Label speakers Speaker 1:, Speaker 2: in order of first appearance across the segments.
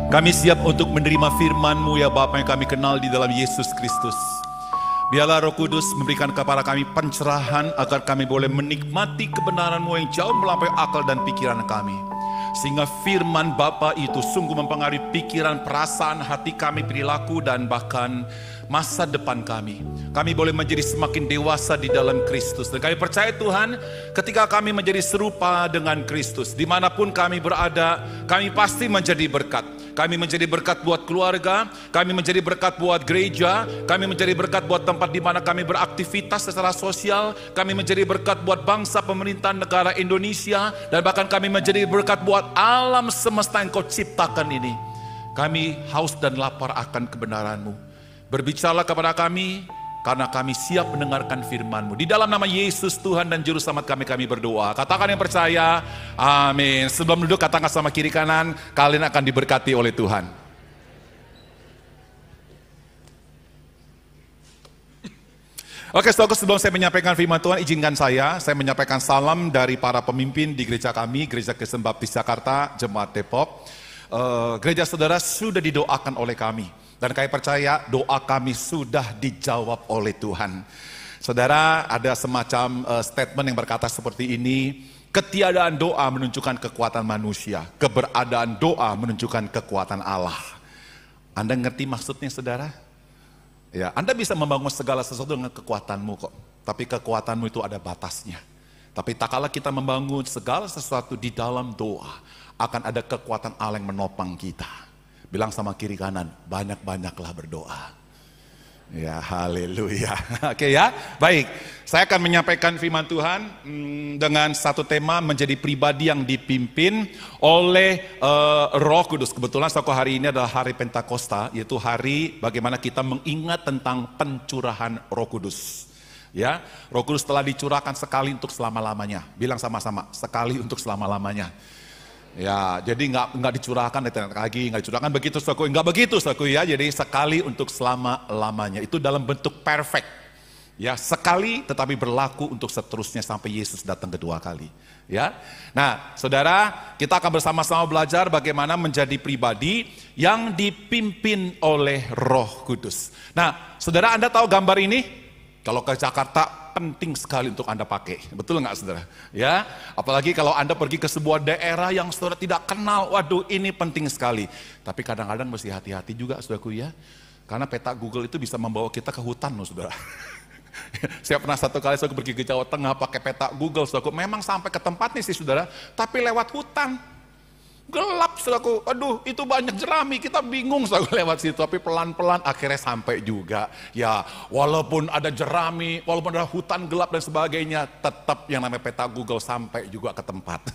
Speaker 1: Kami siap untuk menerima firman-Mu ya Bapa yang kami kenal di dalam Yesus Kristus. Biarlah Roh Kudus memberikan kepada kami pencerahan agar kami boleh menikmati kebenaran-Mu yang jauh melampaui akal dan pikiran kami. Sehingga firman Bapa itu sungguh mempengaruhi pikiran, perasaan, hati kami, perilaku dan bahkan masa depan kami. Kami boleh menjadi semakin dewasa di dalam Kristus. Dan kami percaya Tuhan, ketika kami menjadi serupa dengan Kristus, dimanapun kami berada, kami pasti menjadi berkat. Kami menjadi berkat buat keluarga, kami menjadi berkat buat gereja, kami menjadi berkat buat tempat di mana kami beraktivitas secara sosial, kami menjadi berkat buat bangsa, pemerintahan negara Indonesia, dan bahkan kami menjadi berkat buat alam semesta yang Kau ciptakan ini. Kami haus dan lapar akan kebenaran-Mu. Berbicaralah kepada kami, karena kami siap mendengarkan firman-Mu. Di dalam nama Yesus Tuhan dan Juru Selamat kami berdoa. Katakan yang percaya, amin. Sebelum duduk katakan sama kiri kanan, kalian akan diberkati oleh Tuhan. Oke, saudara, sebelum saya menyampaikan firman Tuhan, izinkan saya menyampaikan salam dari para pemimpin di gereja kami, Gereja Kristen Baptis Jakarta, Jemaat Depok. Gereja saudara sudah didoakan oleh kami. Dan kami percaya doa kami sudah dijawab oleh Tuhan. Saudara, ada semacam statement yang berkata seperti ini. Ketiadaan doa menunjukkan kekuatan manusia. Keberadaan doa menunjukkan kekuatan Allah. Anda ngerti maksudnya saudara? Ya, Anda bisa membangun segala sesuatu dengan kekuatanmu kok. Tapi kekuatanmu itu ada batasnya. Tapi tak kala kita membangun segala sesuatu di dalam doa, akan ada kekuatan Allah yang menopang kita. Bilang sama kiri kanan, banyak-banyaklah berdoa. Ya, haleluya. Oke ya, baik. Saya akan menyampaikan firman Tuhan dengan satu tema menjadi pribadi yang dipimpin oleh Roh Kudus. Kebetulan suatu hari ini adalah hari Pentakosta, yaitu hari bagaimana kita mengingat tentang pencurahan Roh Kudus. Ya, Roh Kudus telah dicurahkan sekali untuk selama-lamanya. Bilang sama-sama, sekali untuk selama-lamanya. Ya, jadi nggak dicurahkan lagi, nggak dicurahkan begitu, saudaraku, nggak begitu, saudaraku ya. Jadi sekali untuk selama-lamanya. Itu dalam bentuk perfect. Ya, sekali tetapi berlaku untuk seterusnya sampai Yesus datang kedua kali. Ya, nah, saudara, kita akan bersama-sama belajar bagaimana menjadi pribadi yang dipimpin oleh Roh Kudus. Nah, saudara, Anda tahu gambar ini? Kalau ke Jakarta penting sekali untuk Anda pakai, betul nggak saudara? Ya, apalagi kalau Anda pergi ke sebuah daerah yang saudara tidak kenal, waduh ini penting sekali. Tapi kadang-kadang mesti hati-hati juga saudaraku ya, karena peta Google itu bisa membawa kita ke hutan loh saudara. Saya pernah satu kali saya pergi ke Jawa Tengah pakai peta Google saudaraku, memang sampai ke tempatnya sih saudara, tapi lewat hutan. Gelap saudaraku, aduh itu banyak jerami, kita bingung saudaraku lewat situ, tapi pelan-pelan akhirnya sampai juga. Ya, walaupun ada jerami, walaupun ada hutan gelap dan sebagainya, tetap yang namanya peta Google sampai juga ke tempat.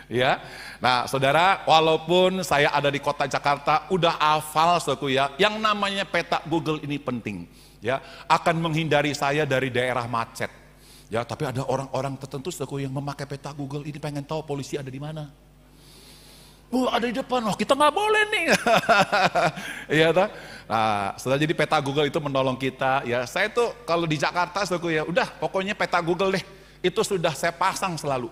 Speaker 1: Ya, nah saudara, walaupun saya ada di kota Jakarta, udah hafal saudaraku ya, yang namanya peta Google ini penting. Ya, akan menghindari saya dari daerah macet. Ya, tapi ada orang-orang tertentu saudaraku yang memakai peta Google ini pengen tahu polisi ada di mana. Ada di depan, kita nggak boleh nih. Iya toh? Nah, setelah jadi peta Google itu menolong kita. Ya, saya tuh kalau di Jakarta, saudaraku ya, udah pokoknya peta Google deh. Itu sudah saya pasang selalu.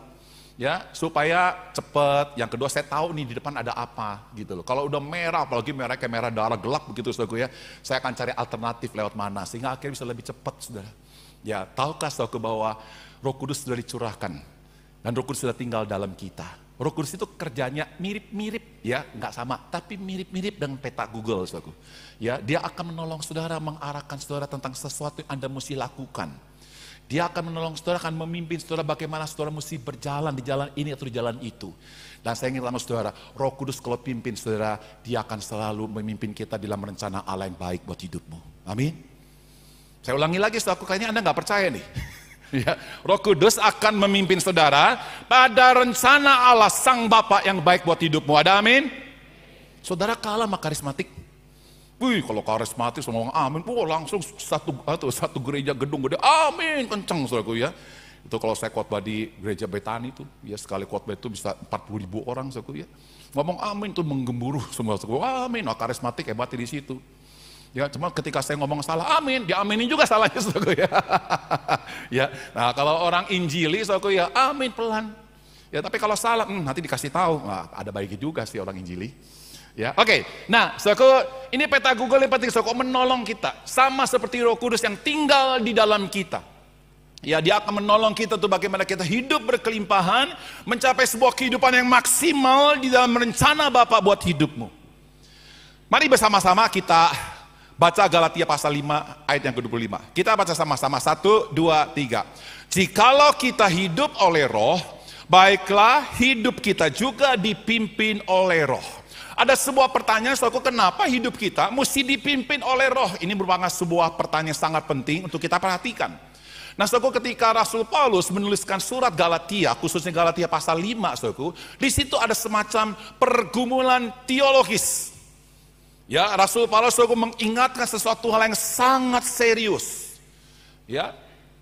Speaker 1: Ya, supaya cepet. Yang kedua saya tahu nih di depan ada apa gitu loh. Kalau udah merah, apalagi merah kayak merah darah gelap begitu saudaraku ya, saya akan cari alternatif lewat mana sehingga akhirnya bisa lebih cepat saudara. Ya, tahukah saudaraku bahwa Roh Kudus sudah dicurahkan dan Roh Kudus sudah tinggal dalam kita. Roh Kudus itu kerjanya mirip-mirip ya, nggak sama, tapi mirip-mirip dengan peta Google, saudaraku. Ya, dia akan menolong saudara, mengarahkan saudara tentang sesuatu yang Anda mesti lakukan. Dia akan menolong saudara, akan memimpin saudara bagaimana saudara mesti berjalan di jalan ini atau di jalan itu. Dan saya ingin sama saudara, Roh Kudus kalau pimpin saudara, dia akan selalu memimpin kita dalam rencana Allah yang baik buat hidupmu. Amin. Saya ulangi lagi, saudaraku, kayaknya Anda nggak percaya nih. Ya, Roh Kudus akan memimpin saudara pada rencana Allah Sang Bapa yang baik buat hidupmu. Ada amin? Saudara kalah sama karismatik. Wih, kalau karismatik ngomong amin, langsung satu gereja gedung gede, amin, kenceng saudaraku ya. Itu kalau saya khotbah di gereja Betani itu, ya sekali khotbah itu bisa 40.000 orang saudaraku ya. Ngomong amin tuh menggemburu semua saudaraku, amin, karismatik hebat di situ. Ya, cuma ketika saya ngomong salah, amin, diaminin juga salahnya saudaraku ya. Ya, nah kalau orang injili saudaraku ya, amin pelan. Ya, tapi kalau salah, nanti dikasih tahu. Nah, ada baiknya juga sih orang injili. Ya, oke. Nah, saudaraku, ini peta Google yang penting, saudaraku, menolong kita. Sama seperti Roh Kudus yang tinggal di dalam kita. Ya, dia akan menolong kita tuh bagaimana kita hidup berkelimpahan, mencapai sebuah kehidupan yang maksimal di dalam rencana Bapa buat hidupmu. Mari bersama-sama kita baca Galatia pasal 5 ayat yang ke-25. Kita baca sama-sama, 1, 2, 3. Jikalau kita hidup oleh Roh, baiklah hidup kita juga dipimpin oleh Roh. Ada sebuah pertanyaan, saudaraku, kenapa hidup kita mesti dipimpin oleh Roh? Ini merupakan sebuah pertanyaan sangat penting untuk kita perhatikan. Nah, saudaraku, ketika Rasul Paulus menuliskan surat Galatia, khususnya Galatia pasal 5, saudaraku, di situ ada semacam pergumulan teologis. Ya, Rasul Paulus, saudaraku, mengingatkan sesuatu hal yang sangat serius. Ya,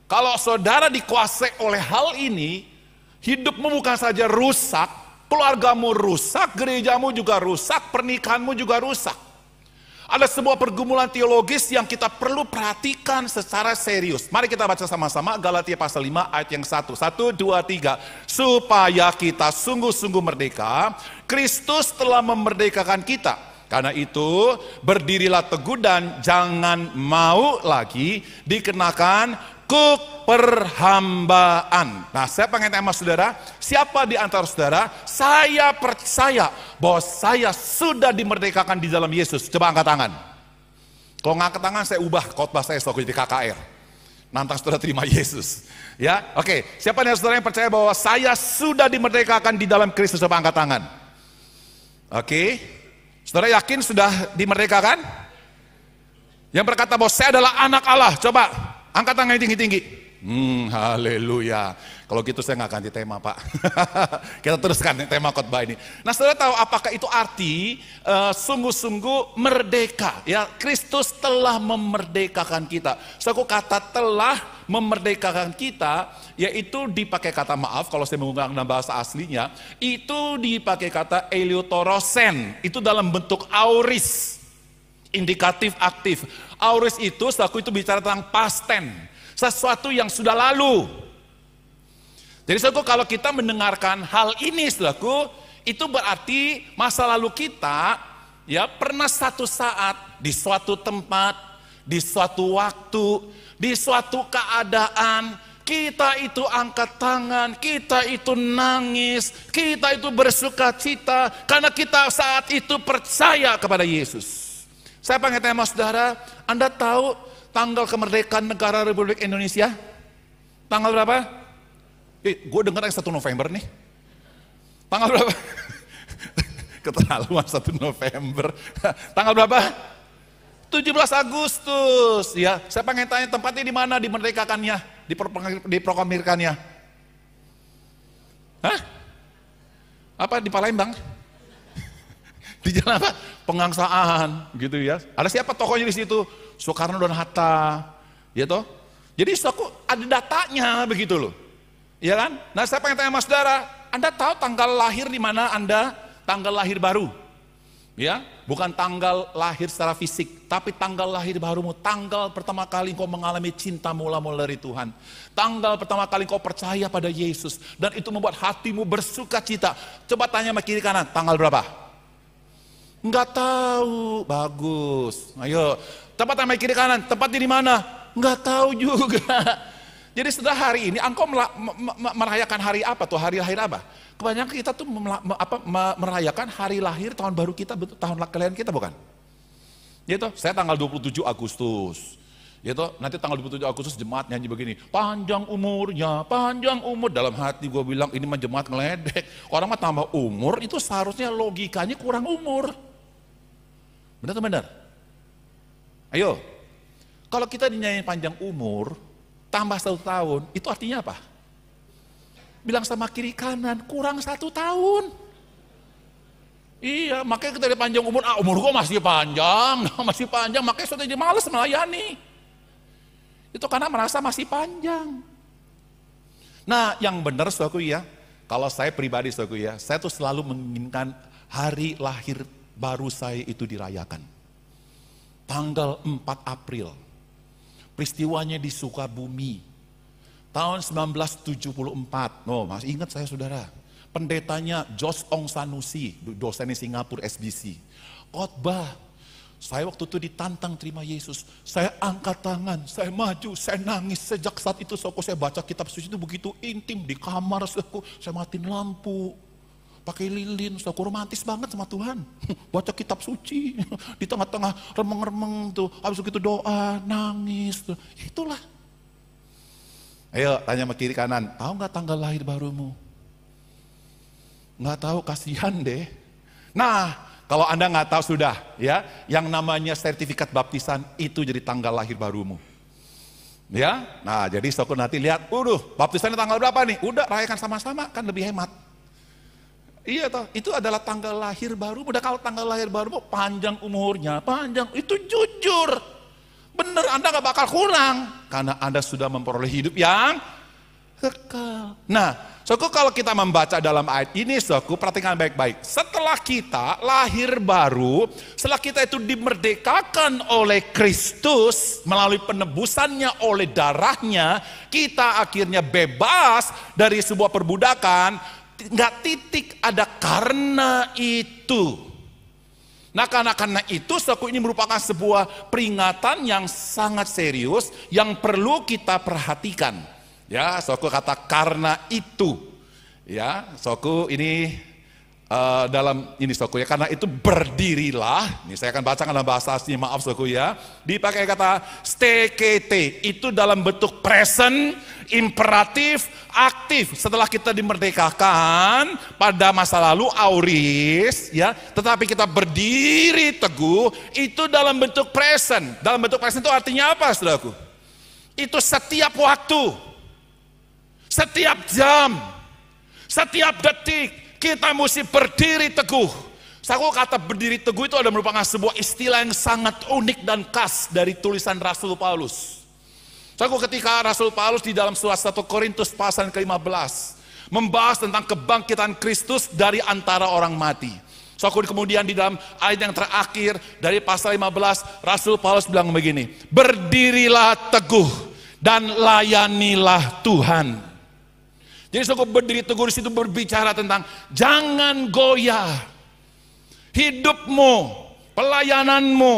Speaker 1: kalau saudara dikuasai oleh hal ini, hidupmu bukan saja rusak, keluargamu rusak, gerejamu juga rusak, pernikahanmu juga rusak. Ada sebuah pergumulan teologis yang kita perlu perhatikan secara serius. Mari kita baca sama-sama Galatia pasal 5 ayat yang 1. 1, 2, 3. Supaya kita sungguh-sungguh merdeka, Kristus telah memerdekakan kita. Karena itu berdirilah teguh dan jangan mau lagi dikenakan perhambaan. Nah, saya pengen tanya sama saudara, siapa di antara saudara, saya percaya bahwa saya sudah dimerdekakan di dalam Yesus. Coba angkat tangan. Kalau ngangkat tangan, saya ubah khotbah saya jadi KKR. Nantang saudara terima Yesus. Ya, oke. Siapa di antara saudara yang percaya bahwa saya sudah dimerdekakan di dalam Kristus? Coba angkat tangan. Oke. Saudara yakin sudah dimerdekakan? Yang berkata bahwa saya adalah anak Allah, coba angkat tangan tinggi-tinggi. Haleluya. Kalau gitu saya nggak ganti tema, Pak. Kita teruskan tema khotbah ini. Nah, saudara tahu apakah itu arti sungguh-sungguh merdeka? Ya, Kristus telah memerdekakan kita. Suatu kata telah memerdekakan kita, yaitu dipakai kata maaf, kalau saya menggunakan bahasa aslinya, itu dipakai kata eleutorosen. Itu dalam bentuk auris. Indikatif aktif. Auris itu, saudaraku, itu bicara tentang past tense, sesuatu yang sudah lalu. Jadi saudaraku, kalau kita mendengarkan hal ini, saudaraku, itu berarti masa lalu kita ya pernah satu saat di suatu tempat, di suatu waktu, di suatu keadaan, kita itu angkat tangan, kita itu nangis, kita itu bersuka cita karena kita saat itu percaya kepada Yesus. Saya pengen tanya sama saudara, Anda tahu tanggal kemerdekaan negara Republik Indonesia? Tanggal berapa? Gue dengar yang 1 November nih. Tanggal berapa? Keterlaluan 1 November. Tanggal berapa? 17 Agustus. Ya, saya pengen tanya tempatnya di mana dimerdekakannya, diproklamirkannya? Hah? Apa di Palembang? Di jalan apa? Pengangsaan, gitu ya. Ada siapa tokohnya di situ? Soekarno dan Hatta, ya toh. Jadi ada datanya begitu loh, ya kan? Nah, saya pengen tanya sama saudara, Anda tahu tanggal lahir di mana Anda? Tanggal lahir baru, ya, bukan tanggal lahir secara fisik, tapi tanggal lahir barumu, tanggal pertama kali kau mengalami cinta mula-mula dari Tuhan, tanggal pertama kali kau percaya pada Yesus, dan itu membuat hatimu bersuka cita. Coba tanya sama kiri kanan, tanggal berapa? Enggak tahu. Bagus. Ayo, tempat sama kiri kanan, tempatnya di mana? Enggak tahu juga. Jadi setelah hari ini, engkau merayakan hari apa tuh? Hari lahir apa? Kebanyakan kita tuh merayakan hari lahir tahun baru kita, tahun kelahiran kita, bukan? Gitu. Saya tanggal 27 Agustus. Gitu. Nanti tanggal 27 Agustus jemaat nyanyi begini, panjang umurnya, panjang umur. Dalam hati gue bilang, ini mah jemaat ngeledek. Orang mah tambah umur, itu seharusnya logikanya kurang umur. Benar atau benar? Ayo, kalau kita dinyanyiin panjang umur, tambah 1 tahun, itu artinya apa? Bilang sama kiri kanan, kurang 1 tahun. Iya, makanya kita di panjang umur, umur gua masih panjang, masih panjang, makanya sudah jadi malas melayani. Itu karena merasa masih panjang. Nah, yang benar saudaraku ya, kalau saya pribadi saudaraku ya, saya tuh selalu menginginkan hari lahir baru saya itu dirayakan. Tanggal 4 April. Peristiwanya di Sukabumi. Tahun 1974. Oh, masih ingat saya saudara. Pendetanya Jos Ong Sanusi, dosen di Singapura SBC. khotbah. Saya waktu itu ditantang terima Yesus. Saya angkat tangan, saya maju, saya nangis. Sejak saat itu saya baca kitab suci itu begitu intim. Di kamar saya matiin lampu, pakai lilin. Romantis banget sama Tuhan. Baca kitab suci, di tengah-tengah remeng-remeng tuh. Habis itu doa, nangis tuh. Itulah. Ayo tanya sama kiri kanan, tahu nggak tanggal lahir barumu? Nggak tahu, kasihan deh. Nah, kalau Anda nggak tahu sudah, ya, yang namanya sertifikat baptisan itu jadi tanggal lahir barumu. Ya, nah jadi saudara nanti lihat, baptisannya tanggal berapa nih? Udah rayakan sama-sama, kan lebih hemat. Iya toh, itu adalah tanggal lahir baru. Udah kalau tanggal lahir baru panjang umurnya, panjang, itu jujur. Bener, Anda gak bakal kurang. Karena Anda sudah memperoleh hidup yang kekal. Nah, saudara kalau kita membaca dalam ayat ini, saudara perhatikan baik-baik. Setelah kita lahir baru, setelah kita itu dimerdekakan oleh Kristus, melalui penebusannya oleh darahnya, kita akhirnya bebas dari sebuah perbudakan. Nggak titik, ada karena itu. Nah karena itu saudara ini merupakan sebuah peringatan yang sangat serius yang perlu kita perhatikan. Ya, saudara kata karena itu. Ya, saudara ini dalam ini saudara ya, karena itu berdirilah. Ini saya akan bacakan dalam bahasa asli, maaf saudara ya. Dipakai kata stekete, itu dalam bentuk present, imperatif, aktif. Setelah kita dimerdekakan pada masa lalu auris, ya, tetapi kita berdiri teguh, itu dalam bentuk present. Dalam bentuk present itu artinya apa, saudaraku? Itu setiap waktu, setiap jam, setiap detik kita mesti berdiri teguh. Saya kata berdiri teguh itu adalah merupakan sebuah istilah yang sangat unik dan khas dari tulisan Rasul Paulus. Ketika Rasul Paulus di dalam surat 1 Korintus pasal ke-15 membahas tentang kebangkitan Kristus dari antara orang mati. Kemudian di dalam ayat yang terakhir dari pasal 15, Rasul Paulus bilang begini, berdirilah teguh dan layanilah Tuhan. Jadi berdiri teguh di situ berbicara tentang jangan goyah. Hidupmu, pelayananmu,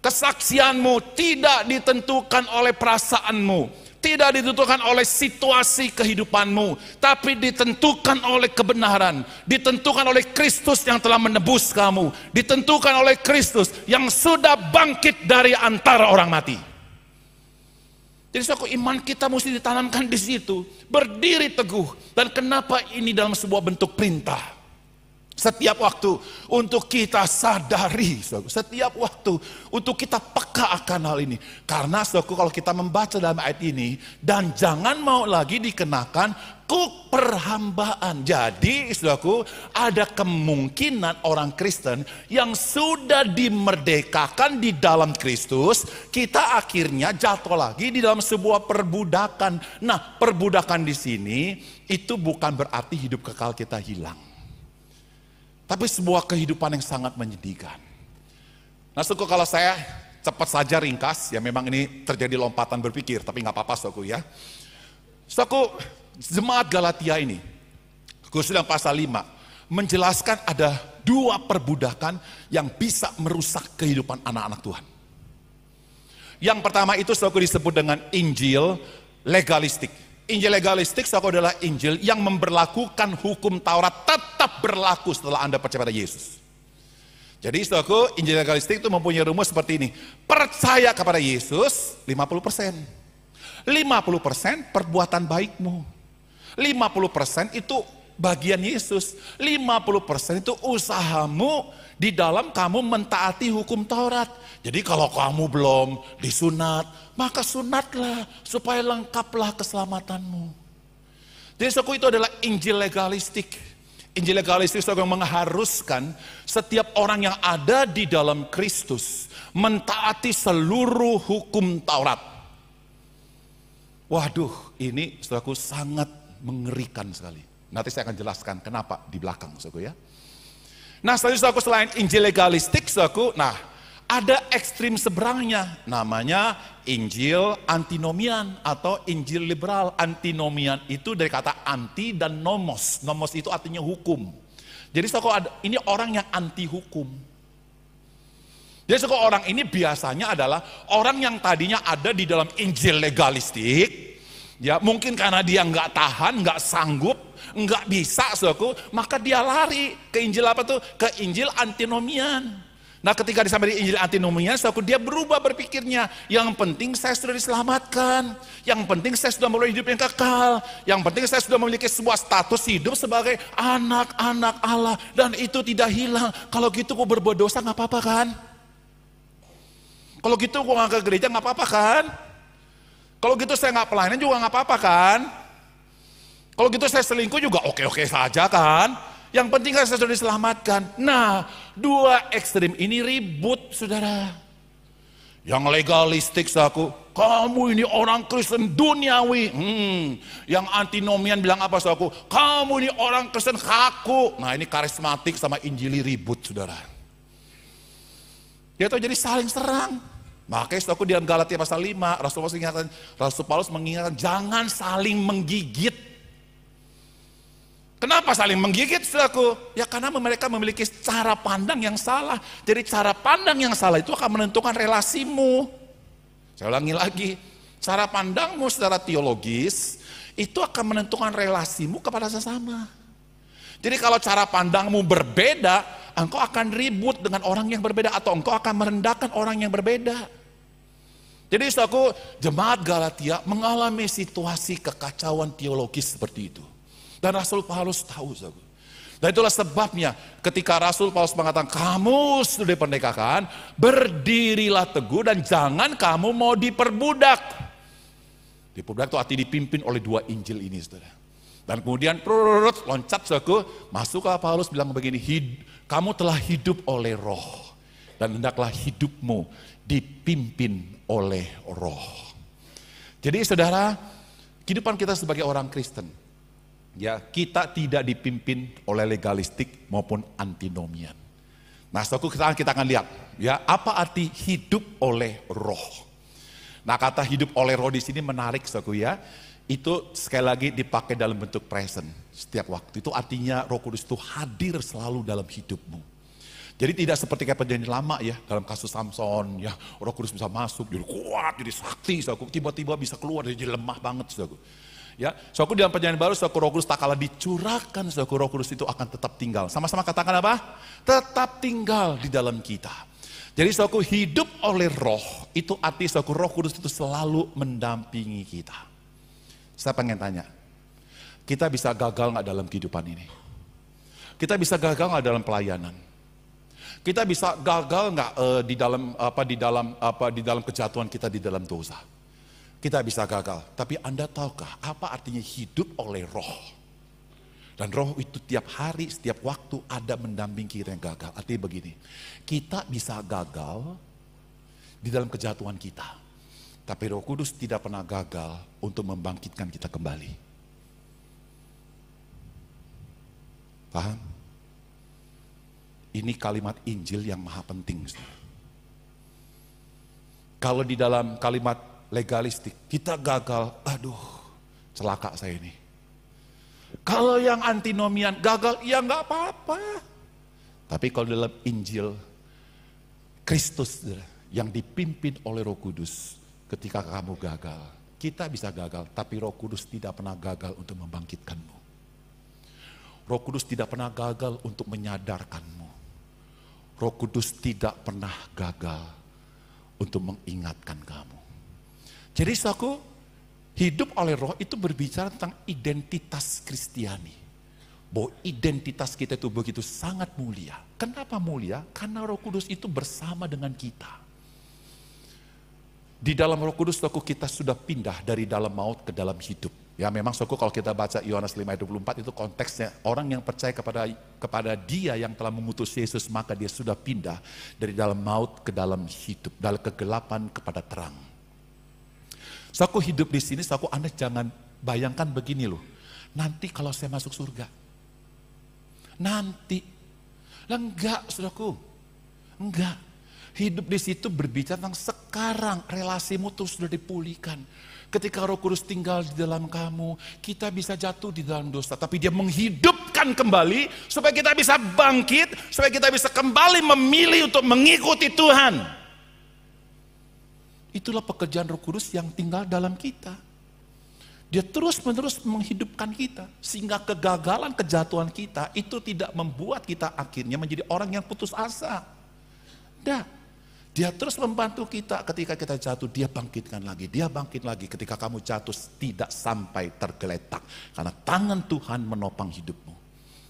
Speaker 1: kesaksianmu tidak ditentukan oleh perasaanmu, tidak ditentukan oleh situasi kehidupanmu, tapi ditentukan oleh kebenaran, ditentukan oleh Kristus yang telah menebus kamu, ditentukan oleh Kristus yang sudah bangkit dari antara orang mati. Jadi iman kita mesti ditanamkan di situ, berdiri teguh. Dan kenapa ini dalam sebuah bentuk perintah? Setiap waktu untuk kita sadari, setiap waktu untuk kita peka akan hal ini. Karena kalau kita membaca dalam ayat ini, dan jangan mau lagi dikenakan kuk perhambaan. Jadi saudaraku, ada kemungkinan orang Kristen yang sudah dimerdekakan di dalam Kristus, kita akhirnya jatuh lagi di dalam sebuah perbudakan. Nah, perbudakan di sini itu bukan berarti hidup kekal kita hilang, tapi sebuah kehidupan yang sangat menyedihkan. Nah, saudaraku, kalau saya cepat saja ringkas, ya memang ini terjadi lompatan berpikir, tapi nggak apa-apa saudaraku ya. Saudaraku, jemaat Galatia ini, khusus dalam pasal 5, menjelaskan ada dua perbudakan yang bisa merusak kehidupan anak-anak Tuhan. Yang pertama itu saudaraku disebut dengan Injil legalistik. Injil legalistik saudaraku adalah Injil yang memberlakukan hukum Taurat tetap berlaku setelah Anda percaya pada Yesus. Jadi saudaraku, Injil legalistik itu mempunyai rumus seperti ini. Percaya kepada Yesus 50%. 50% perbuatan baikmu. 50% itu bagian Yesus. 50% itu usahamu di dalam kamu mentaati hukum Taurat. Jadi kalau kamu belum disunat, maka sunatlah supaya lengkaplah keselamatanmu. Jadi saudaraku, itu adalah Injil legalistik. Injil legalistik yang mengharuskan setiap orang yang ada di dalam Kristus mentaati seluruh hukum Taurat. Waduh, ini saudaraku sangat mengerikan sekali. Nanti saya akan jelaskan kenapa di belakang, saudaraku ya. Nah, saudaraku, selain Injil legalistik, saudaraku, nah ada ekstrim seberangnya, namanya Injil antinomian atau Injil liberal. Antinomian itu dari kata anti dan nomos. Nomos itu artinya hukum. Jadi saudaraku, ini orang yang anti hukum. Jadi suku orang ini biasanya adalah orang yang tadinya ada di dalam Injil legalistik, ya mungkin karena dia nggak tahan, nggak sanggup, nggak bisa, saudaraku, maka dia lari ke Injil apa tuh? Ke Injil antinomian. Nah ketika disampai di Injil antinomian, saudaraku, dia berubah berpikirnya. Yang penting saya sudah diselamatkan, yang penting saya sudah memiliki hidup yang kekal, yang penting saya sudah memiliki sebuah status hidup sebagai anak-anak Allah, dan itu tidak hilang. Kalau gitu kok berbuat dosa nggak apa-apa kan? Kalau gitu kok nggak ke gereja nggak apa-apa kan? Kalau gitu saya nggak pelayanan juga nggak apa-apa kan? Kalau gitu saya selingkuh juga oke-oke saja kan? Yang penting kan saya sudah diselamatkan. Nah, dua ekstrim ini ribut, saudara. Yang legalistik, saudaraku, kamu ini orang Kristen duniawi. Yang antinomian bilang apa, saudaraku? Kamu ini orang Kristen kaku. Nah, ini karismatik sama Injili ribut, saudara. Dia tuh jadi saling serang. Makanya saudaraku di dalam Galatia pasal 5, Rasul Paulus mengingatkan jangan saling menggigit. Kenapa saling menggigit, saudaraku? Ya karena mereka memiliki cara pandang yang salah. Jadi cara pandang yang salah itu akan menentukan relasimu. Saya ulangi lagi, cara pandangmu secara teologis itu akan menentukan relasimu kepada sesama. Jadi kalau cara pandangmu berbeda, engkau akan ribut dengan orang yang berbeda, atau engkau akan merendahkan orang yang berbeda. Jadi saudaraku, jemaat Galatia mengalami situasi kekacauan teologis seperti itu. Dan Rasul Paulus tahu, saudara. Dan itulah sebabnya ketika Rasul Paulus mengatakan, kamu sudah diperdekakan, berdirilah teguh dan jangan kamu mau diperbudak. Diperbudak itu arti dipimpin oleh dua Injil ini, saudara. Dan kemudian loncat, saudara, masuklah Paulus bilang begini, kamu telah hidup oleh Roh dan hendaklah hidupmu dipimpin oleh Roh. Jadi saudara, kehidupan kita sebagai orang Kristen, ya, kita tidak dipimpin oleh legalistik maupun antinomian. Nah, saudaraku, sekarang kita akan lihat, ya, apa arti hidup oleh Roh. Nah, kata hidup oleh Roh di sini menarik, saudaraku, ya. Itu sekali lagi dipakai dalam bentuk present setiap waktu. Itu artinya Roh Kudus itu hadir selalu dalam hidupmu. Jadi tidak seperti kayak perjanjian lama, ya, dalam kasus Samson, ya, Roh Kudus bisa masuk, jadi kuat, jadi sakti, saudaraku, tiba-tiba bisa keluar, jadi lemah banget, saudaraku. Ya, saudaraku, dalam perjanjian baru, saudaraku, Roh Kudus tak kalah dicurahkan, saudaraku, Roh Kudus itu akan tetap tinggal. Sama-sama katakan apa? Tetap tinggal di dalam kita. Jadi saudaraku, hidup oleh Roh itu arti, saudaraku, Roh Kudus itu selalu mendampingi kita. Saya pengen tanya, kita bisa gagal nggak dalam kehidupan ini? Kita bisa gagal nggak dalam pelayanan? Kita bisa gagal nggak di dalam kejatuhan kita di dalam dosa? Kita bisa gagal, tapi Anda tahukah apa artinya hidup oleh Roh? Dan Roh itu tiap hari, setiap waktu ada mendampingi kita yang gagal. Artinya begini, kita bisa gagal di dalam kejatuhan kita, tapi Roh Kudus tidak pernah gagal untuk membangkitkan kita kembali. Paham? Ini kalimat Injil yang maha penting. Kalau di dalam kalimat legalistik, kita gagal, aduh, celaka saya ini. Kalau yang antinomian gagal, ya nggak apa-apa. Tapi kalau dalam Injil, Kristus yang dipimpin oleh Roh Kudus, ketika kamu gagal, kita bisa gagal, tapi Roh Kudus tidak pernah gagal untuk membangkitkanmu. Roh Kudus tidak pernah gagal untuk menyadarkanmu. Roh Kudus tidak pernah gagal untuk mengingatkan kamu. Jadi saudaraku, hidup oleh Roh itu berbicara tentang identitas Kristiani. Bahwa identitas kita itu begitu sangat mulia. Kenapa mulia? Karena Roh Kudus itu bersama dengan kita. Di dalam Roh Kudus, saudaraku, kita sudah pindah dari dalam maut ke dalam hidup. Ya memang, saudaraku, kalau kita baca Yohanes 5:24 itu konteksnya orang yang percaya kepada Dia yang telah mengutus Yesus, maka dia sudah pindah dari dalam maut ke dalam hidup, dari kegelapan kepada terang. Saudaraku, hidup di sini, saudaraku, Anda jangan bayangkan begini loh. Nanti kalau saya masuk surga, nanti, lah enggak, saudaraku, enggak. Hidup di situ berbicara tentang sekarang, relasimu terus sudah dipulihkan. Ketika Roh Kudus tinggal di dalam kamu, kita bisa jatuh di dalam dosa, tapi Dia menghidupkan kembali supaya kita bisa bangkit, supaya kita bisa kembali memilih untuk mengikuti Tuhan. Itulah pekerjaan Roh Kudus yang tinggal dalam kita. Dia terus-menerus menghidupkan kita, sehingga kegagalan, kejatuhan kita itu tidak membuat kita akhirnya menjadi orang yang putus asa. Tidak. Dia terus membantu kita ketika kita jatuh, Dia bangkitkan lagi, Dia bangkit lagi. Ketika kamu jatuh tidak sampai tergeletak, karena tangan Tuhan menopang hidupmu.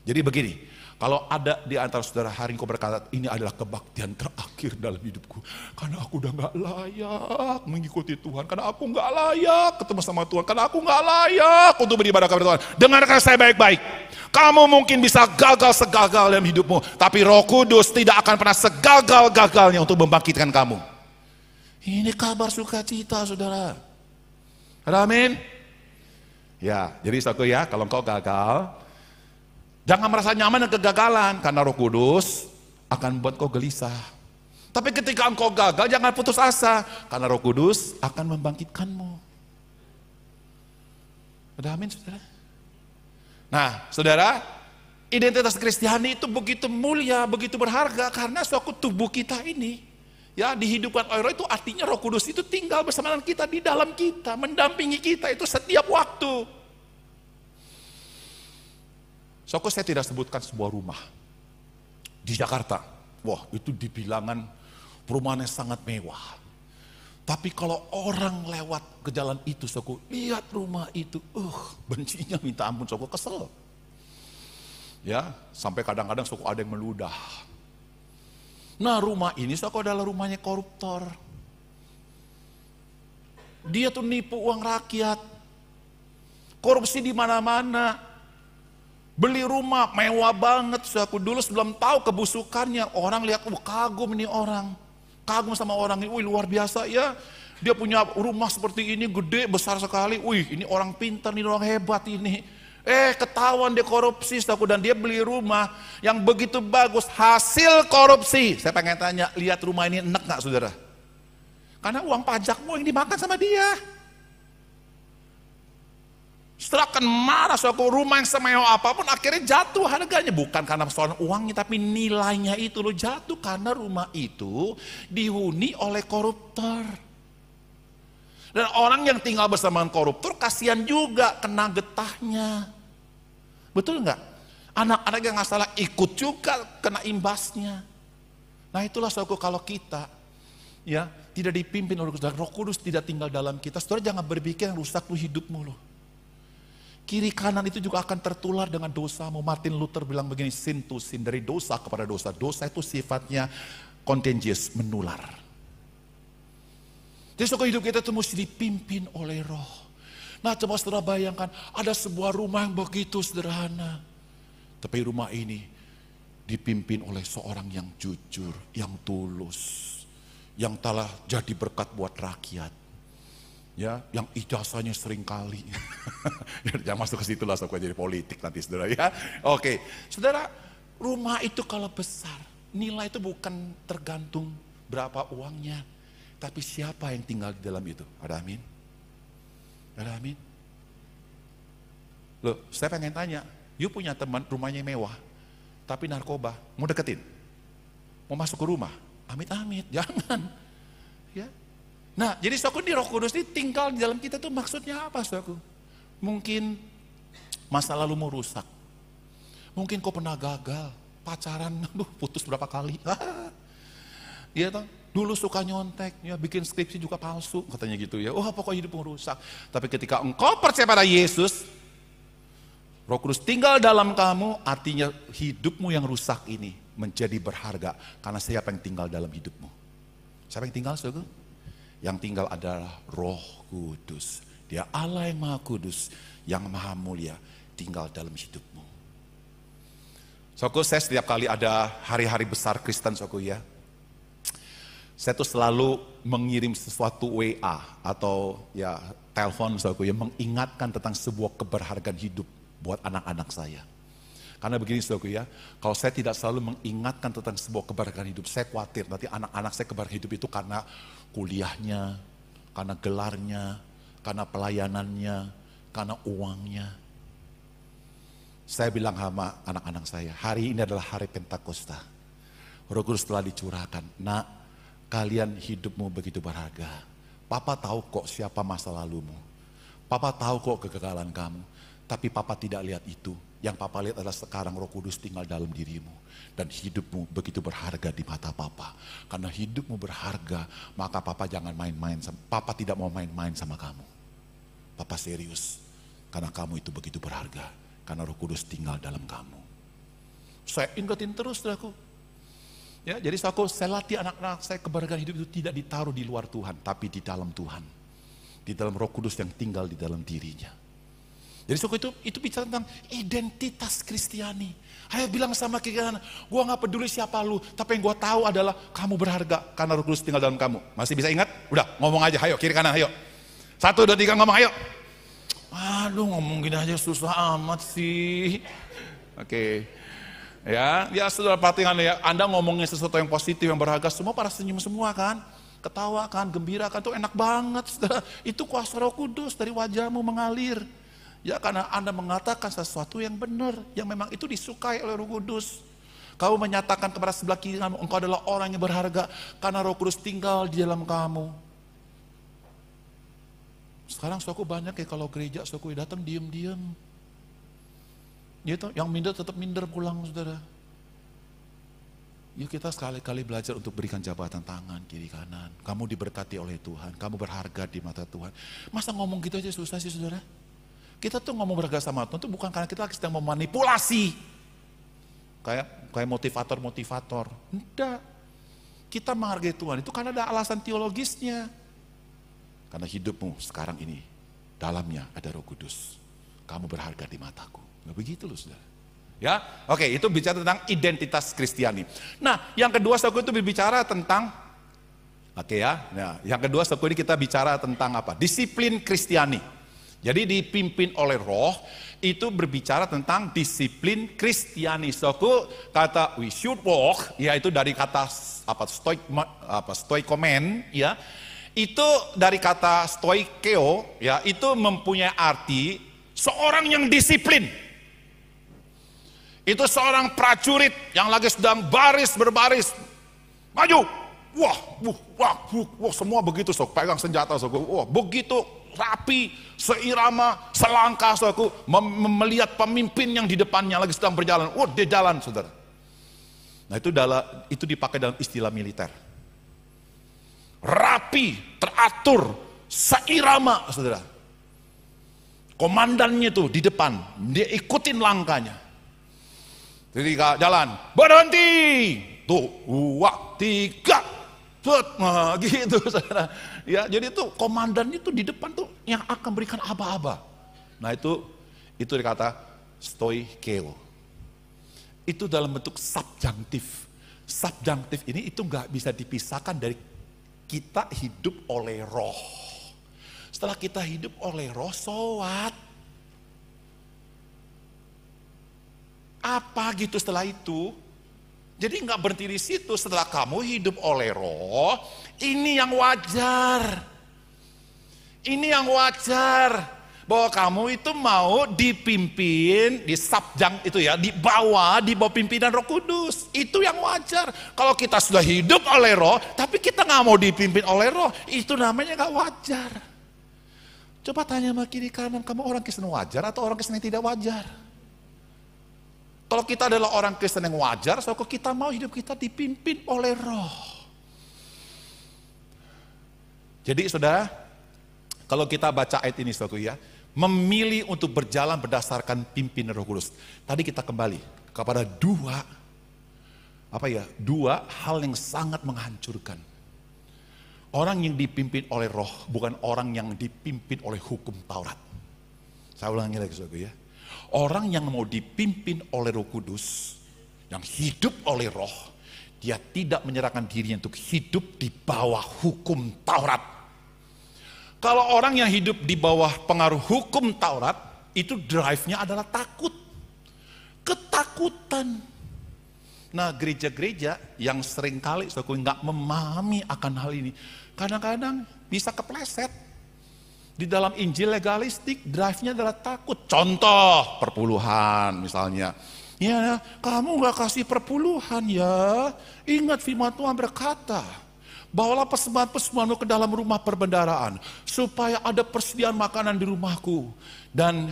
Speaker 1: Jadi begini, kalau ada di antara saudara hari ini kau berkata, ini adalah kebaktian terakhir dalam hidupku. Karena aku udah gak layak mengikuti Tuhan. Karena aku gak layak ketemu sama Tuhan. Karena aku gak layak untuk beribadah kepada Tuhan. Dengarkan saya baik-baik. Kamu mungkin bisa gagal segagal dalam hidupmu. Tapi Roh Kudus tidak akan pernah segagal-gagalnya untuk membangkitkan kamu. Ini kabar sukacita, saudara. Amin. Ya, jadi saudara ya, kalau engkau gagal, jangan merasa nyaman dengan kegagalan, karena Roh Kudus akan membuat kau gelisah. Tapi ketika engkau gagal, jangan putus asa, karena Roh Kudus akan membangkitkanmu. Ada amin, saudara? Nah, saudara, identitas Kristiani itu begitu mulia, begitu berharga, karena suatu tubuh kita ini, ya, dihidupkan oleh Roh, itu artinya Roh Kudus itu tinggal bersama dengan kita, di dalam kita, mendampingi kita itu setiap waktu. Saya tidak sebutkan sebuah rumah di Jakarta. Wah, itu dibilangan perumahannya sangat mewah. Tapi kalau orang lewat ke jalan itu, lihat rumah itu, bencinya minta ampun, kesel. Ya, sampai kadang-kadang ada yang meludah. Nah, rumah ini adalah rumahnya koruptor. Dia tuh nipu uang rakyat. Korupsi di mana-mana. Beli rumah mewah banget, dulu sebelum tahu kebusukannya, orang lihat, kagum nih orang, kagum sama orang ini, luar biasa ya, dia punya rumah seperti ini, gede, besar sekali, ini orang pintar, ini orang hebat ini. Ketahuan dia korupsi, dan dia beli rumah yang begitu bagus, hasil korupsi. Saya pengen tanya, lihat rumah ini enak gak, saudara? Karena uang pajakmu yang dimakan sama dia. Setelah akan marah, rumah yang semewah apapun akhirnya jatuh harganya. Bukan karena persoalan uangnya, tapi nilainya itu loh jatuh karena rumah itu dihuni oleh koruptor. Dan orang yang tinggal bersama koruptor kasihan juga, kena getahnya. Betul nggak? Anak-anak yang nggak salah ikut juga kena imbasnya. Nah itulah kalau kita ya tidak dipimpin oleh Roh Kudus, tidak tinggal dalam kita, saudara jangan berpikir yang rusak lu hidupmu loh. Kiri kanan itu juga akan tertular dengan dosamu. Martin Luther bilang begini, sin to sin, dari dosa kepada dosa. Dosa itu sifatnya contagious, menular. Jadi hidup kita itu mesti dipimpin oleh Roh. Nah coba saudara bayangkan, ada sebuah rumah yang begitu sederhana. Tapi rumah ini dipimpin oleh seorang yang jujur, yang tulus, yang telah jadi berkat buat rakyat. Ya, yang ijazahnya sering kali. Jangan masuk ke situ lah, jadi politik nanti saudara ya. Oke, saudara, rumah itu kalau besar, nilai itu bukan tergantung berapa uangnya, tapi siapa yang tinggal di dalam itu. Ada amin? Ada amin? Loh, saya pengen tanya, you punya teman rumahnya mewah, tapi narkoba, mau deketin? Mau masuk ke rumah? Amit-amit, jangan. Ya. Nah, jadi di Roh Kudus ini tinggal di dalam kita tuh maksudnya apa, saudaraku? Mungkin masa lalumu rusak. Mungkin kau pernah gagal, pacaran, putus berapa kali. Iya toh, dulu suka nyontek, ya bikin skripsi juga palsu, katanya gitu ya. Pokoknya hidupmu rusak. Tapi ketika engkau percaya pada Yesus, Roh Kudus tinggal dalam kamu, artinya hidupmu yang rusak ini menjadi berharga. Karena siapa yang tinggal dalam hidupmu? Siapa yang tinggal, saudaraku? Yang tinggal adalah Roh Kudus. Dia Allah yang Maha Kudus, yang Maha Mulia, tinggal dalam hidupmu. Saya setiap kali ada hari-hari besar Kristen, ya, saya tuh selalu mengirim sesuatu WA atau ya telepon, ya, mengingatkan tentang sebuah keberhargaan hidup buat anak-anak saya. Karena begini saudaraku ya, kalau saya tidak selalu mengingatkan tentang sebuah keberkahan hidup, saya khawatir nanti anak-anak saya keberkahan hidup itu karena kuliahnya, karena gelarnya, karena pelayanannya, karena uangnya. Saya bilang sama anak-anak saya, hari ini adalah hari Pentakosta. Roh Kudus telah dicurahkan. Nak, kalian hidupmu begitu berharga. Papa tahu kok siapa masa lalumu. Papa tahu kok kegagalan kamu. Tapi Papa tidak lihat itu. Yang Papa lihat adalah sekarang Roh Kudus tinggal dalam dirimu. Dan hidupmu begitu berharga di mata Papa. Karena hidupmu berharga, maka Papa jangan main-main. Papa tidak mau main-main sama kamu. Papa serius. Karena kamu itu begitu berharga. Karena Roh Kudus tinggal dalam kamu. Saya ingetin terus, saudaraku. Ya, jadi saya latih anak-anak saya keberkahan hidup itu tidak ditaruh di luar Tuhan, tapi di dalam Tuhan. Di dalam Roh Kudus yang tinggal di dalam dirinya. Jadi itu bicara tentang identitas Kristiani. Ayo bilang sama kiri kanan, gue gak peduli siapa lu, tapi yang gue tahu adalah kamu berharga karena Roh Kudus tinggal dalam kamu. Masih bisa ingat? Udah, ngomong aja, ayo kiri kanan, ayo. 1, 2, 3 ngomong, ayo. Aduh, ngomong gini aja susah amat sih. Oke. Ya saudara perhatikan ya, Anda ngomongnya sesuatu yang positif, yang berharga, semua pada senyum semua kan, ketawa kan, gembira kan, itu enak banget saudara. Itu kuasa Roh Kudus dari wajahmu mengalir. Ya karena Anda mengatakan sesuatu yang benar, yang memang itu disukai oleh Roh Kudus. Kamu menyatakan kepada sebelah kiri kamu, engkau adalah orang yang berharga karena Roh Kudus tinggal di dalam kamu. Sekarang saudaraku banyak ya kalau gereja saudaraku datang diem-diem. Gitu, yang minder tetap minder pulang saudara. Yuk kita sekali-kali belajar untuk berikan jabatan tangan kiri kanan. Kamu diberkati oleh Tuhan, kamu berharga di mata Tuhan. Masa ngomong gitu aja susah sih saudara? Kita tuh ngomong berharga sama Tuhan itu bukan karena kita sedang memanipulasi. Kayak motivator-motivator. Enggak. Kita menghargai Tuhan itu karena ada alasan teologisnya. Karena hidupmu sekarang ini, dalamnya ada Roh Kudus. Kamu berharga di mataku. Nggak begitu loh saudara. Ya, oke, itu bicara tentang identitas Kristiani. Nah, yang kedua saudara itu berbicara tentang, yang kedua saudara ini kita bicara tentang apa? Disiplin Kristiani. Jadi dipimpin oleh Roh itu berbicara tentang disiplin Kristiani. Saudara kata we should walk, yaitu dari kata stoikomen, ya. Itu dari kata stoikeo, ya, itu mempunyai arti seorang yang disiplin. Itu seorang prajurit yang lagi sedang berbaris. Maju. Wah, semua begitu, sok. Pegang senjata, sok. Wah, begitu rapi, seirama, selangkah, sok. Melihat pemimpin yang di depannya lagi sedang berjalan. Wah, dia jalan, saudara. Nah, itu dipakai dalam istilah militer. Rapi, teratur, seirama, saudara. Komandannya tuh di depan, dia ikutin langkahnya. Jadi jalan, berhenti, tuh, 2, 3, nah, gitu saudara. Ya, jadi itu komandan itu di depan tuh yang akan berikan aba-aba. Nah itu dikata stoikeo. Itu dalam bentuk subjunktif. Subjunktif ini itu nggak bisa dipisahkan dari kita hidup oleh Roh. Setelah kita hidup oleh Roh, so what? Apa gitu setelah itu? Jadi nggak berhenti di situ. Setelah kamu hidup oleh Roh, ini yang wajar. Ini yang wajar. Bahwa kamu itu mau dipimpin, di subjang itu ya, di bawah pimpinan Roh Kudus. Itu yang wajar. Kalau kita sudah hidup oleh Roh, tapi kita nggak mau dipimpin oleh Roh, itu namanya nggak wajar. Coba tanya sama kiri kanan, kamu orang Kristen wajar atau orang Kristen yang tidak wajar? Kalau kita adalah orang Kristen yang wajar, so kita mau hidup kita dipimpin oleh Roh. Jadi saudara, kalau kita baca ayat ini saudara ya, memilih untuk berjalan berdasarkan pimpinan Roh Kudus. Tadi kita kembali kepada dua hal yang sangat menghancurkan. Orang yang dipimpin oleh Roh bukan orang yang dipimpin oleh hukum Taurat. Saya ulangi lagi saudara ya. Orang yang mau dipimpin oleh Roh Kudus, yang hidup oleh Roh, dia tidak menyerahkan dirinya untuk hidup di bawah hukum Taurat. Kalau orang yang hidup di bawah pengaruh hukum Taurat, itu drive-nya adalah takut. ketakutan. Nah, gereja-gereja yang seringkali saudaraku nggak memahami akan hal ini, kadang-kadang bisa kepleset. Di dalam Injil legalistik, drive-nya adalah takut. Contoh, perpuluhan misalnya. Ya, kamu gak kasih perpuluhan ya. Ingat firman Tuhan berkata, bawalah persembahan-persembahanmu ke dalam rumah perbendaharaan, supaya ada persediaan makanan di rumahku. Dan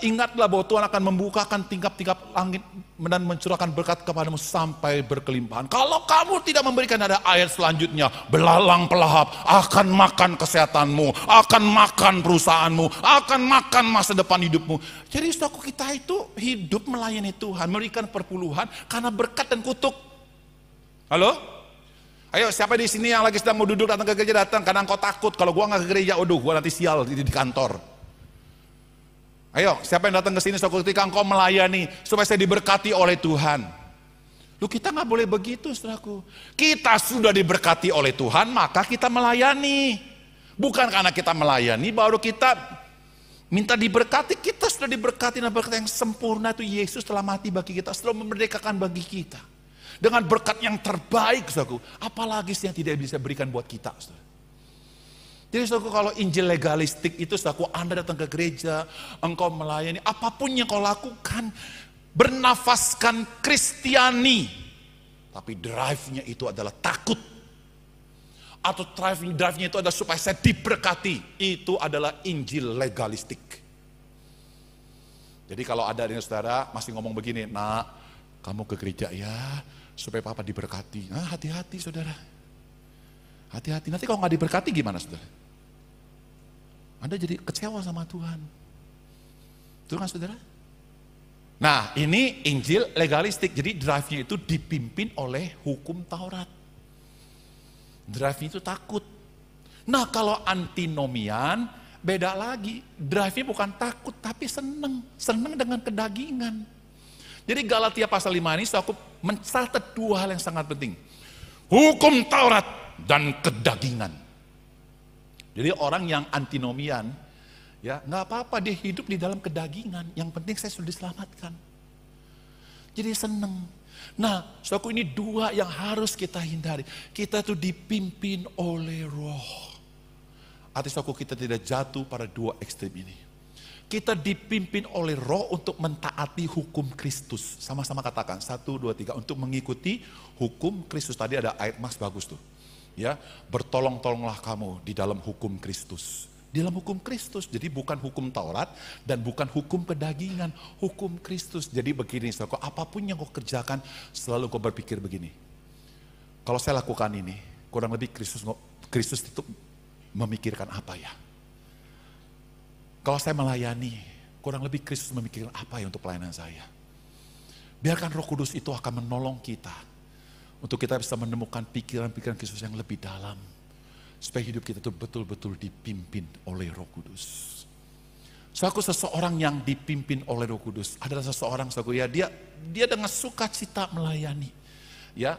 Speaker 1: ingatlah bahwa Tuhan akan membukakan tingkap-tingkap langit dan mencurahkan berkat kepadamu sampai berkelimpahan. Kalau kamu tidak memberikan, ada ayat selanjutnya, belalang pelahap akan makan kesehatanmu, akan makan perusahaanmu, akan makan masa depan hidupmu. Jadi saudaraku, kita itu hidup melayani Tuhan, memberikan perpuluhan karena berkat dan kutuk. Halo? Ayo, siapa di sini yang lagi sedang mau duduk datang ke gereja, datang karena engkau takut kalau gua nggak ke gereja, aduh gua nanti sial di kantor. Ayo, siapa yang datang ke sini saudara, ketika engkau melayani supaya saya diberkati oleh Tuhan. Lu, kita nggak boleh begitu saudaraku. Kita sudah diberkati oleh Tuhan, maka kita melayani. Bukan karena kita melayani baru kita minta diberkati. Kita sudah diberkati dengan berkat yang sempurna, itu Yesus telah mati bagi kita, setelah memerdekakan bagi kita. Dengan berkat yang terbaik saudaraku. Apalagi sih yang tidak bisa berikan buat kita saudara. Jadi saudaraku, kalau Injil legalistik itu saudaraku, Anda datang ke gereja, engkau melayani, apapun yang kau lakukan, bernafaskan Kristiani, tapi drive-nya itu adalah takut. Atau drive-nya itu adalah supaya saya diberkati, itu adalah Injil legalistik. Jadi kalau ada dengan saudara masih ngomong begini, nak, kamu ke gereja ya, supaya papa diberkati. Nah, hati-hati saudara. Hati-hati, nanti kalau nggak diberkati gimana saudara? Anda jadi kecewa sama Tuhan. Betul kan saudara? Nah, ini Injil legalistik. Jadi drive-nya itu dipimpin oleh hukum Taurat. Drive-nya itu takut. Nah, kalau antinomian beda lagi. Drive-nya bukan takut tapi seneng. Seneng dengan kedagingan. Jadi Galatia pasal 5 ini aku mencatat dua hal yang sangat penting. Hukum Taurat dan kedagingan. Jadi orang yang antinomian, ya nggak apa-apa dia hidup di dalam kedagingan. Yang penting saya sudah diselamatkan. Jadi seneng. Nah, saudaraku, ini dua yang harus kita hindari. Kita tuh dipimpin oleh Roh. Artinya saudaraku, kita tidak jatuh pada dua ekstrem ini. Kita dipimpin oleh Roh untuk mentaati hukum Kristus. Sama-sama katakan 1, 2, 3 untuk mengikuti hukum Kristus. Tadi ada ayat mas bagus tuh. Ya, bertolong-tolonglah kamu di dalam hukum Kristus. Di dalam hukum Kristus, jadi bukan hukum Taurat dan bukan hukum kedagingan, hukum Kristus. Jadi begini, saudara, apapun yang kau kerjakan, selalu kau berpikir begini. Kalau saya lakukan ini, kurang lebih Kristus itu memikirkan apa ya? Kalau saya melayani, kurang lebih Kristus memikirkan apa ya untuk pelayanan saya? Biarkan Roh Kudus itu akan menolong kita. Untuk kita bisa menemukan pikiran-pikiran Kristus yang lebih dalam. Supaya hidup kita itu betul-betul dipimpin oleh Roh Kudus. Saudaraku, seseorang yang dipimpin oleh Roh Kudus adalah seseorang, saudaraku, ya dia dengan sukacita melayani. Ya,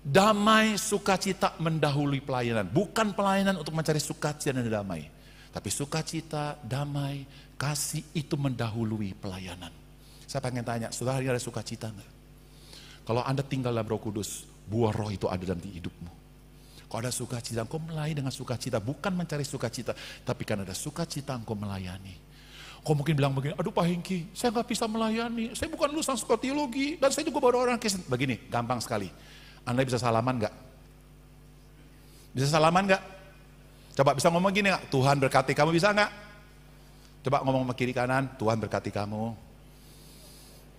Speaker 1: damai sukacita mendahului pelayanan. Bukan pelayanan untuk mencari sukacita dan damai. Tapi sukacita, damai, kasih itu mendahului pelayanan. Saya pengen tanya, saudara, ini ada sukacita enggak? Kalau Anda tinggal dalam Roh Kudus, buah Roh itu ada dalam hidupmu. Kalau ada sukacita, engkau melayani dengan sukacita, bukan mencari sukacita, tapi karena ada sukacita engkau melayani. Kau mungkin bilang begini, aduh Pak Hengki, saya nggak bisa melayani, saya bukan lulusan sekolah teologi, dan saya juga baru orang Kristen. Begini, gampang sekali. Anda bisa salaman nggak? Bisa salaman nggak? Coba bisa ngomong gini nggak? Tuhan berkati kamu, bisa nggak? Coba ngomong sama kiri kanan, Tuhan berkati kamu.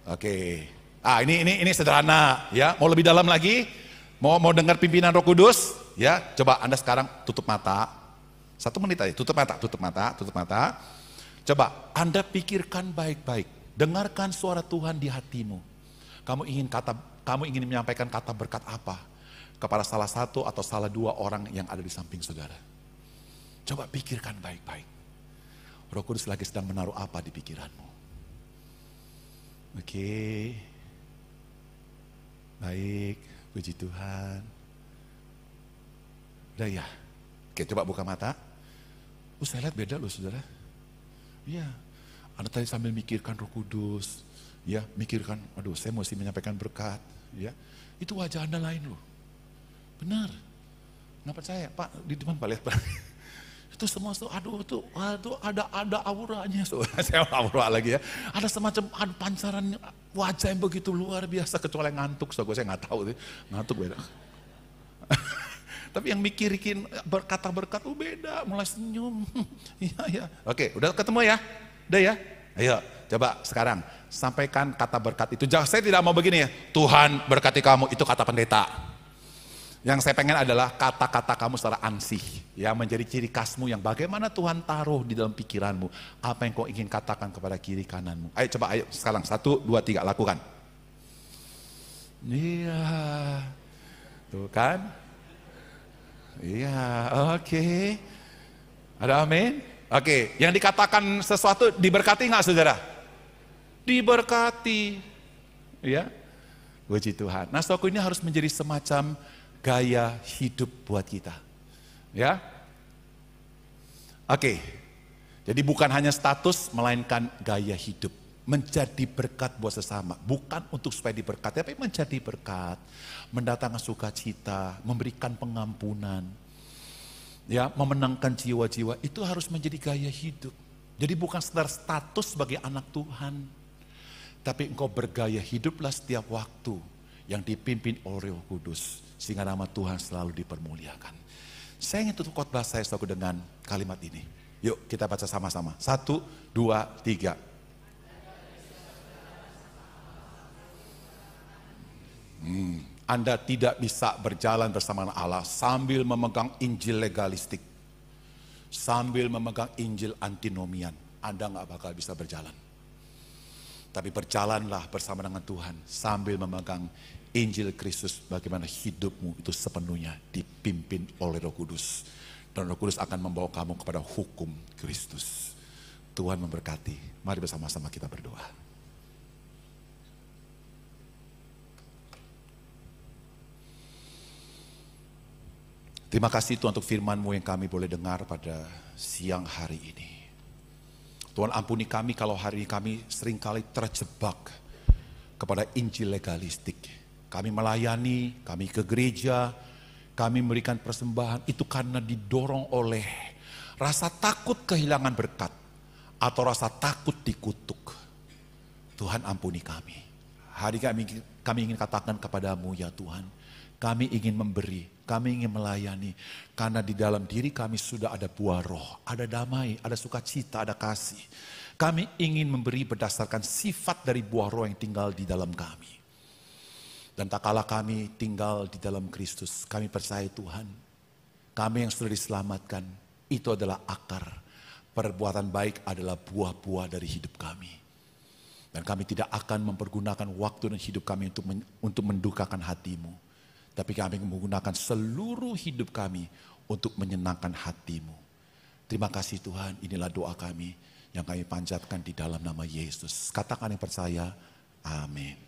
Speaker 1: Oke. Ini sederhana ya. Mau lebih dalam lagi? Mau dengar pimpinan Roh Kudus? Ya, coba Anda sekarang tutup mata. 1 menit aja, tutup mata. Coba Anda pikirkan baik-baik. Dengarkan suara Tuhan di hatimu. Kamu ingin menyampaikan kata berkat apa kepada salah satu atau salah dua orang yang ada di samping saudara? Coba pikirkan baik-baik. Roh Kudus lagi sedang menaruh apa di pikiranmu? Oke. Baik, puji Tuhan. Udah ya? Oke, coba buka mata. Saya lihat beda loh saudara. Iya. Anda tadi sambil mikirkan Roh Kudus, ya, mikirkan, aduh saya mesti menyampaikan berkat, ya. Itu wajah Anda lain loh. Benar. Nggak percaya, Pak, di depan Pak, lihat Pak. Itu semua tuh, aduh ada auranya. So, saya aura lagi ya. Ada semacam pancaran wajah yang begitu luar biasa, kecuali ngantuk. So, saya nggak tahu, ngantuk beda. Tapi yang mikirin kata berkat, beda, mulai senyum. Iya, ya. Oke, udah ketemu ya? Udah ya? Ayo, coba sekarang sampaikan kata berkat itu. Saya tidak mau begini ya, Tuhan berkati kamu, itu kata pendeta. Yang saya pengen adalah kata-kata kamu secara ansih, ya, menjadi ciri khasmu yang bagaimana Tuhan taruh di dalam pikiranmu. Apa yang kau ingin katakan kepada kiri kananmu. Ayo coba, ayo sekarang 1, 2, 3 lakukan. Iya, tuh kan. Iya, oke. Ada amin? Oke, yang dikatakan sesuatu diberkati nggak saudara? Diberkati. Ya, puji Tuhan. Nah, saudaraku, ini harus menjadi semacam gaya hidup buat kita. Ya. Oke. Jadi bukan hanya status, melainkan gaya hidup. Menjadi berkat buat sesama, bukan untuk supaya diberkati, tapi menjadi berkat, mendatangkan sukacita, memberikan pengampunan, ya, memenangkan jiwa-jiwa, itu harus menjadi gaya hidup. Jadi bukan sekedar status sebagai anak Tuhan, tapi engkau bergaya hiduplah setiap waktu yang dipimpin oleh Roh Kudus, sehingga nama Tuhan selalu dipermuliakan. Saya ingin tutup khotbah saya dengan kalimat ini. Yuk kita baca sama-sama. 1, 2, 3. Anda tidak bisa berjalan bersama Allah sambil memegang Injil legalistik, sambil memegang Injil antinomian. Anda nggak bakal bisa berjalan. Tapi berjalanlah bersama dengan Tuhan sambil memegang Injil Kristus, bagaimana hidupmu itu sepenuhnya dipimpin oleh Roh Kudus. Dan Roh Kudus akan membawa kamu kepada hukum Kristus. Tuhan memberkati. Mari bersama-sama kita berdoa. Terima kasih Tuhan untuk firman-Mu yang kami boleh dengar pada siang hari ini. Tuhan, ampuni kami kalau hari ini kami seringkali terjebak kepada Injil legalistik. Kami melayani, kami ke gereja, kami memberikan persembahan, itu karena didorong oleh rasa takut kehilangan berkat atau rasa takut dikutuk. Tuhan, ampuni kami. Hari kami ingin katakan kepadamu, ya Tuhan, kami ingin memberi, kami ingin melayani, karena di dalam diri kami sudah ada buah roh, ada damai, ada sukacita, ada kasih. Kami ingin memberi berdasarkan sifat dari buah roh yang tinggal di dalam kami. Dan tak kalah kami tinggal di dalam Kristus, kami percaya Tuhan, kami yang sudah diselamatkan, itu adalah akar. Perbuatan baik adalah buah-buah dari hidup kami. Dan kami tidak akan mempergunakan waktu dan hidup kami untuk mendukakan hati-Mu. Tapi kami menggunakan seluruh hidup kami untuk menyenangkan hati-Mu. Terima kasih Tuhan, inilah doa kami yang kami panjatkan di dalam nama Yesus. Katakan yang percaya, amin.